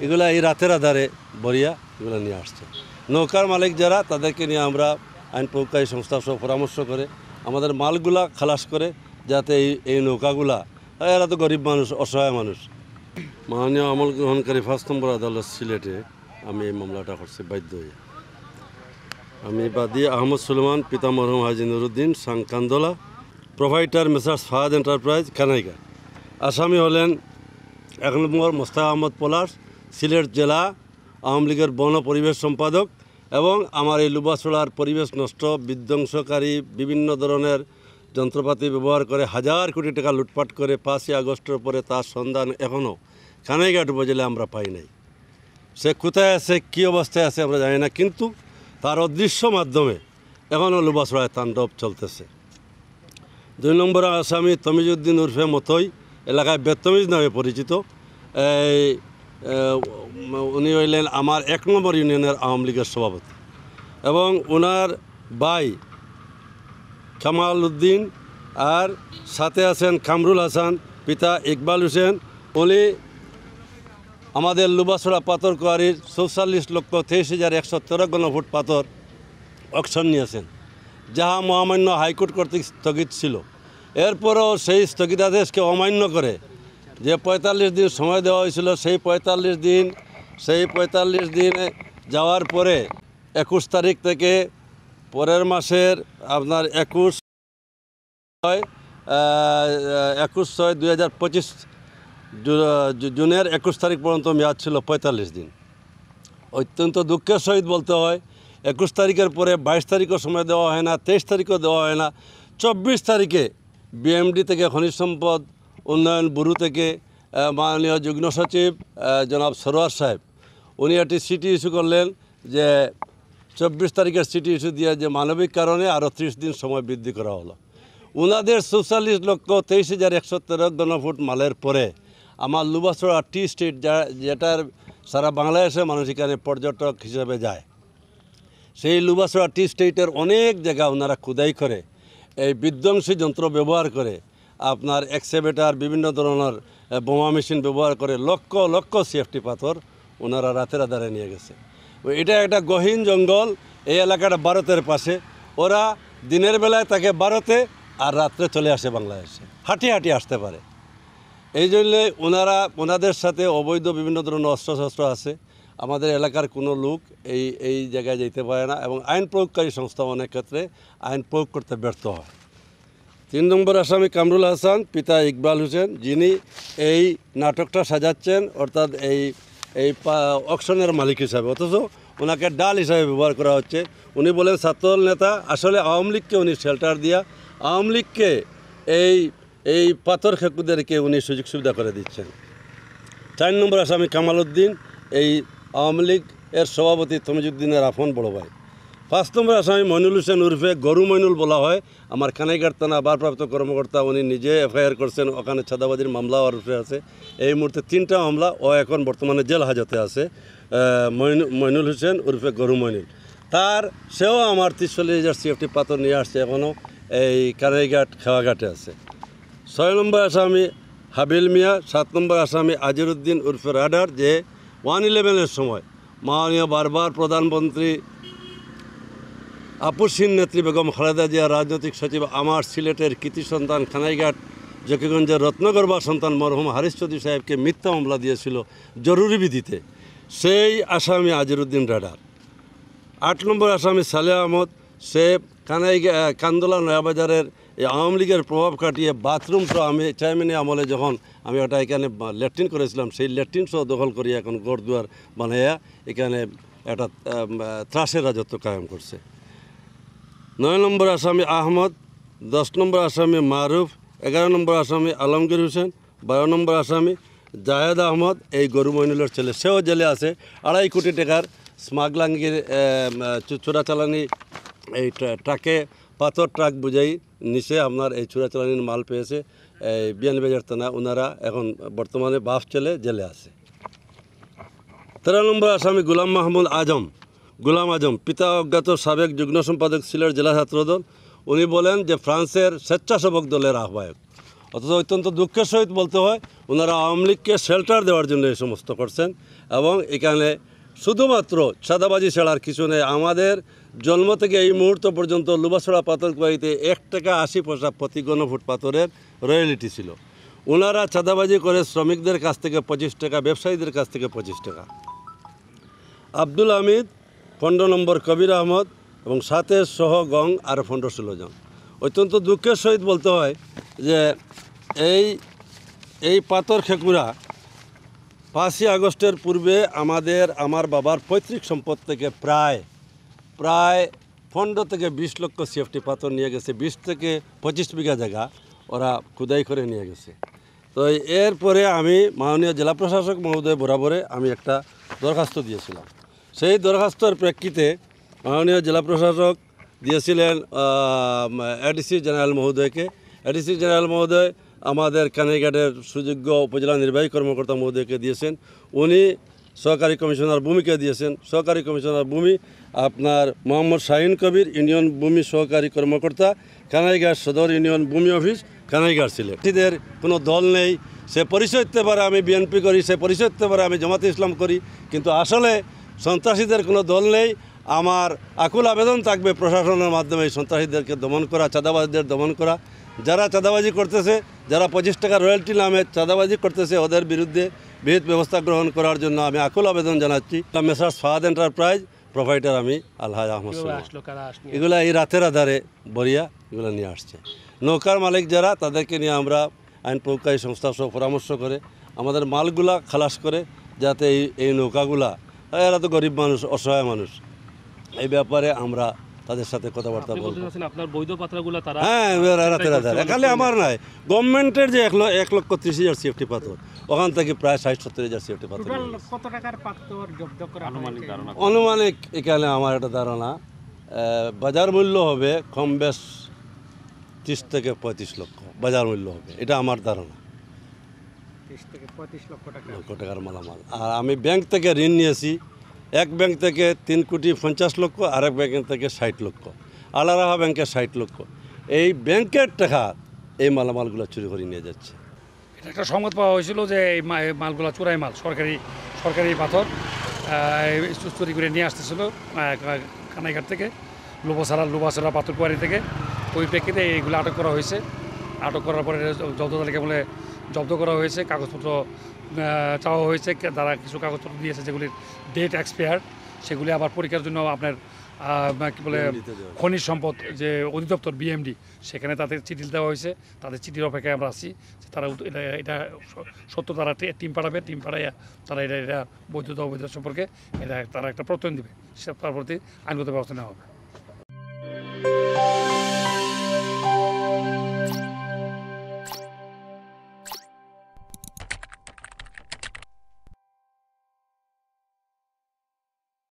এগুলা এই রাতের আধারে বরিয়া এগুলো নিয়ে আসছে। নৌকার মালিক যারা, তাদেরকে নিয়ে আমরা আইন প্রয়োগকারী সংস্থার সহ পরামর্শ করে আমাদের মালগুলা খালাস করে, যাতে এই নৌকাগুলা, এরা তো গরিব মানুষ, অসহায় মানুষ। মাননীয় আমল গ্রহণকারী 5 নম্বর আদালত সিলেটে আমি এই মামলাটা করছি বাধ্য হয়ে। আমি বাদী আহমদ সুলেমান, পিতা মরহুম Haji Nuruddin, Sankandola, provider messrs Fahad enterprise, Kanaighat. আসামি হলেন 1 নম্বর মোস্তাক আহমদ পলাশ, সিলেট জেলা আওয়ামী লীগের বন পরিবেশ সম্পাদক, এবং আমার এই লুবাছড়ার পরিবেশ নষ্ট, বিধ্বংসকারী বিভিন্ন ধরনের যন্ত্রপাতি ব্যবহার করে হাজার কোটি টাকা লুটপাট করে 5ই আগস্টের পরে তার সন্ধান এখনও কানাইঘাট উপজেলায় আমরা পাই নাই। সে কোথায় আছে, কী অবস্থায় আছে আমরা জানি না, কিন্তু তার অদৃশ্য মাধ্যমে এখনও লুবাছড়ায় তাণ্ডব চলতেছে। 2 নম্বর আসামি তমিজউদ্দিন উর্ফে মতই, এলাকায় বেতমিজ নামে পরিচিত। উনি হইলেন আমার 1 নম্বর ইউনিয়নের আওয়ামী লীগের সভাপতি, এবং ওনার ভাই কামাল উদ্দিন, আর সাথে আছেন কামরুল হাসান, পিতা ইকবাল হোসেন। উনি আমাদের লুবাছড়া পাথর কোয়ারির 44,23,113 ঘনফুট পাথর অকশন নিয়েছেন, যাহা মহামান্য হাইকোর্ট কর্তৃক স্থগিত ছিল। এরপরও সেই স্থগিতাদেশকে অমান্য করে যে 45 দিন সময় দেওয়া হয়েছিল, সেই 45 দিনে যাওয়ার পরে 21 তারিখ থেকে পরের মাসের আপনার 21/6/2025 জুনের 21 তারিখ পর্যন্ত মেয়াদ ছিল 45 দিন। অত্যন্ত দুঃখের সহিত বলতে হয়, 21 তারিখের পরে 22 তারিখও সময় দেওয়া হয় না, 23 তারিখও দেওয়া হয় না। 24 তারিখে বিএমডি থেকে খনিজ সম্পদ উন্নয়ন ব্যুরো থেকে মাননীয় যুগ্ম সচিব জনাব সরোয়ার সাহেব, উনি একটি চিঠি ইস্যু করলেন যে 24 তারিখের চিঠি ইস্যু দিয়ে যে মানবিক কারণে আরও 30 দিন সময় বৃদ্ধি করা হলো। ওনাদের 44,23,113 ঘনফুট মালের পরে আমার লুবাছড়া টি স্টেট, যেটার সারা বাংলাদেশে মানুষ এখানে পর্যটক হিসেবে যায়, সেই লুবাছড়া টি স্টেটের অনেক জায়গা ওনারা খোদাই করে এই বিধ্বংসী যন্ত্র ব্যবহার করে, আপনার এক্সকেভেটর, বিভিন্ন ধরনের বোমা মেশিন ব্যবহার করে লক্ষ লক্ষ সিএফটি পাথর ওনারা রাতের আধারে নিয়ে গেছে। এটা একটা গহীন জঙ্গল, এই এলাকাটা ভারতের পাশে। ওরা দিনের বেলায় থাকে ভারতে, আর রাত্রে চলে আসে বাংলাদেশে, হাঁটি হাঁটি আসতে পারে। এই জন্যে ওনাদের সাথে অবৈধ বিভিন্ন ধরনের অস্ত্রশস্ত্র আছে। আমাদের এলাকার কোনো লোক এই জায়গায় যেতে পারে না, এবং আইন প্রয়োগকারী সংস্থা অনেক ক্ষেত্রে আইন প্রয়োগ করতে ব্যর্থ হয়। 3 নম্বর আসামি কামরুল হাসান, পিতা ইকবাল হোসেন, যিনি এই নাটকটা সাজাচ্ছেন, অর্থাৎ এই অকশনের মালিক হিসাবে, অথচ ওনাকে ডাল হিসাবে ব্যবহার করা হচ্ছে। উনি বলেন ছাত্রদল নেতা, আসলে আওয়ামী লীগকে উনি শেল্টার দিয়া আওয়ামী লীগকে এই পাথর খেকুদেরকে উনি সুযোগ সুবিধা করে দিচ্ছেন। 4 নম্বর আসামি কামাল উদ্দিন, এই আওয়ামী লীগের সভাপতি তমিজউদ্দিনের আপন বড় ভাই। 5 নম্বর আসামি মইনুল হোসেন উর্ফে গরু মইনুল বলা হয়, আমার কানাইঘাট থানা ভারপ্রাপ্ত কর্মকর্তা। উনি নিজে এফআইআর করছেন, ওখানে চাঁদাবাজির মামলা ওর উপরে আছে। এই মুহূর্তে 3টা মামলা, ও এখন বর্তমানে জেল হাজতে আছে। মইনুল হোসেন উর্ফে গরু মইনুল, সেও আমার 43,000 সিএফটি পাথর নিয়ে আসছে, এখনও এই কানাইঘাট খেওয়াঘাটে আছে। 6 নম্বর আসামি হাবিল মিয়া। 7 নম্বর আসামি আজিরউদ্দিন উর্ফে রাডার, যে 111-এর সময় মাননীয় বারবার প্রধানমন্ত্রী আপুসিন নেত্রী বেগম খালেদা জিয়া, রাজনৈতিক সচিব, আমার সিলেটের কৃতি সন্তান কানাইঘাট জকিগঞ্জের রত্নগর্ভা সন্তান মরহুম হারিস চৌধুরী সাহেবকে মিথ্যা মামলা দিয়েছিল জরুরি ভিত্তিতে, সেই আসামি আজিরউদ্দিন রাডার। 8 নম্বর আসামি সালেহ আহমদ, সে কান্দোলা নয়াবাজারের এই আওয়ামী লীগের প্রভাব কাটিয়ে বাথরুমটা, আমি চেয়ারম্যানের আমলে যখন আমি ওটা এখানে ল্যাট্রিন করেছিলাম, সেই ল্যাট্রিন সহ দখল করিয়া এখন ঘরদুয়ার বানাইয়া এখানে একটা ত্রাসের রাজত্ব কায়েম করছে। 9 নম্বর আসামি আহমদ, 10 নম্বর আসামি মারুফ, 11 নম্বর আসামি আলমগীর হোসেন, 12 নম্বর আসামি জাহেদ আহমদ, এই গরু মইনুলের ছেলে, সেও জেলে আছে। 2.5 কোটি টাকার স্মাগলাঙ্গির চোরাচালানি, এই ট্রাকে পাথর ট্রাক বুঝাই নিচে আপনার এই চোরাচালানির মাল পেয়েছে এই বিয়ানীবাজার থানা। ওনারা এখন বর্তমানে বাফ ছেলে জেলে আছে। 13 নম্বর আসামি গোলাম মাহমুদ গোলাম আজম, পিতা অজ্ঞাত, সাবেক যুগ্ম সম্পাদক সিলেট জেলা ছাত্রদল। উনি বলেন যে ফ্রান্সের স্বেচ্ছাসেবক দলের আহ্বায়ক। অথচ অত্যন্ত দুঃখের সহিত বলতে হয় ওনারা আওয়ামী লীগকে শেল্টার দেওয়ার জন্য এই সমস্ত করছেন এবং এখানে শুধুমাত্র চাঁদাবাজি ছাড়ার কিছু নেই। আমাদের জন্ম থেকে এই মুহূর্ত পর্যন্ত লুবাছড়া পাথরকুয়ারিতে 1 টাকা 80 পয়সা প্রতি ঘনফুট পাথরের রয়্যালিটি ছিল। ওনারা চাঁদাবাজি করে শ্রমিকদের কাছ থেকে 25 টাকা, ব্যবসায়ীদের কাছ থেকে 25 টাকা। আব্দুল হামিদ, 15 নম্বর কবির আহমদ এবং সাথে সহ গং আর 15-16 জন। অত্যন্ত দুঃখের সহিত বলতে হয় যে এই পাথর খেকুরা 5ই আগস্টের পূর্বে আমার বাবার পৈতৃক সম্পদ থেকে প্রায় 15 থেকে 20 লক্ষ সিএফটি পাথর নিয়ে গেছে। 20 থেকে 25 বিঘা জায়গা ওরা খুদাই করে নিয়ে গেছে। তো এরপরে আমি মাননীয় জেলা প্রশাসক মহোদয় বরাবরে আমি একটা দরখাস্ত দিয়েছিলাম। সেই দরখাস্তর প্রেক্ষিতে মাননীয় জেলা প্রশাসক দিয়েছিলেন এডিসি জেনারেল মহোদয়কে। এডিসি জেনারেল মহোদয় আমাদের কানাইঘাটের সুযোগ্য উপজেলা নির্বাহী কর্মকর্তা মহোদয়কে দিয়েছেন। উনি সহকারী কমিশনার ভূমিকে দিয়েছেন। সহকারী কমিশনার ভূমি আপনার মোহাম্মদ শাহিন কবির, ইউনিয়ন ভূমি সহকারী কর্মকর্তা, কানাইঘাট সদর ইউনিয়ন ভূমি অফিস, কানাইঘাট সিলেট। এদের কোনো দল নেই, সে পরিচয় দিতে পারে আমি বিএনপি করি, সে পরিচয় দিতে পারে আমি জামাতে ইসলাম করি, কিন্তু আসলে সন্ত্রাসীদের কোনো দল নেই। আমার আকুল আবেদন থাকবে প্রশাসনের মাধ্যমে এই সন্ত্রাসীদেরকে দমন করা, চাঁদাবাজদের দমন করা। যারা চাঁদাবাজি করতেছে, যারা 25 টাকা রয়্যালটি নামে চাঁদাবাজি করতেছে, ওদের বিরুদ্ধে বিহিত ব্যবস্থা গ্রহণ করার জন্য আমি আকুল আবেদন জানাচ্ছি। মেসার্স ফাহাদ এন্টারপ্রাইজ, প্রোভাইডার আমি আলহাজ আহমদ। এগুলো এই রাতের আধারে বরিয়া এগুলো নিয়ে আসছে। নৌকার মালিক যারা, তাদেরকে নিয়ে আমরা আইন প্রয়োগকারী সংস্থা সহ পরামর্শ করে আমাদের মালগুলা খালাস করে, যাতে এই নৌকাগুলা, এরা তো গরিব মানুষ, অসহায় মানুষ, এই ব্যাপারে আমরা তাদের সাথে কথাবার্তা বলবো। আপনার বৈধ পাথরগুলো তারা রাতের আধারে খালি আমার নাই, গভর্নমেন্টের যে 1,30,000 সিএফটি পাথর, ওখান থেকে প্রায় 60-70,000 সিএফটি পাথর। কত টাকার পাথর জব্দ করা আনুমানিক এখানে আমার একটা ধারণা, বাজার মূল্য হবে কম বেশ 30 থেকে 35 লক্ষ বাজার মূল্য হবে, এটা আমার ধারণা। 30 থেকে 35 লক্ষ টাকার মালামাল। আর আমি ব্যাংক থেকে ঋণ নিয়েছি, এক ব্যাংক থেকে 3,50,00,000 লক্ষ, আরেক ব্যাংক থেকে 60 লক্ষ, আলাদা ব্যাংকে 60 লক্ষ। এই ব্যাংকের টাকা এই মালামালগুলো চুরি করে নিয়ে যাচ্ছে। এটা একটা সংবাদ পাওয়া হয়েছিল যে এই মালগুলো চোরাই মাল, সরকারি পাথর চুরি করে নিয়ে আসতেছিল কানাইঘাট থেকে, লুবাছড়া পাথরকুয়ারি থেকে। ওই প্রেক্ষিতে এইগুলো আটক করা হয়েছে। আটক করার পরে জব্দ তালিকা বলে জব্দ করা হয়েছে, কাগজপত্র চাওয়া হয়েছে। তারা কিছু কাগজপত্র দিয়েছে যেগুলির ডেট এক্সপায়ার্ড, সেগুলি আবার পরীক্ষার জন্য আপনার কী বলে খনিজ সম্পদ যে অধিদপ্তর বিএমডি, সেখানে তাদের চিঠি দেওয়া হয়েছে। তাদের চিঠির অপেক্ষায় আমরা আছি। তারা এটা সত্য তারা টিম পাঠাবে, টিম পাঠাইয়া তারা এটা বৈধতা অবৈধতা সম্পর্কে তারা একটা প্রত্যয়ন দেবে, তার প্রতি আইনগত ব্যবস্থা নেওয়া হবে।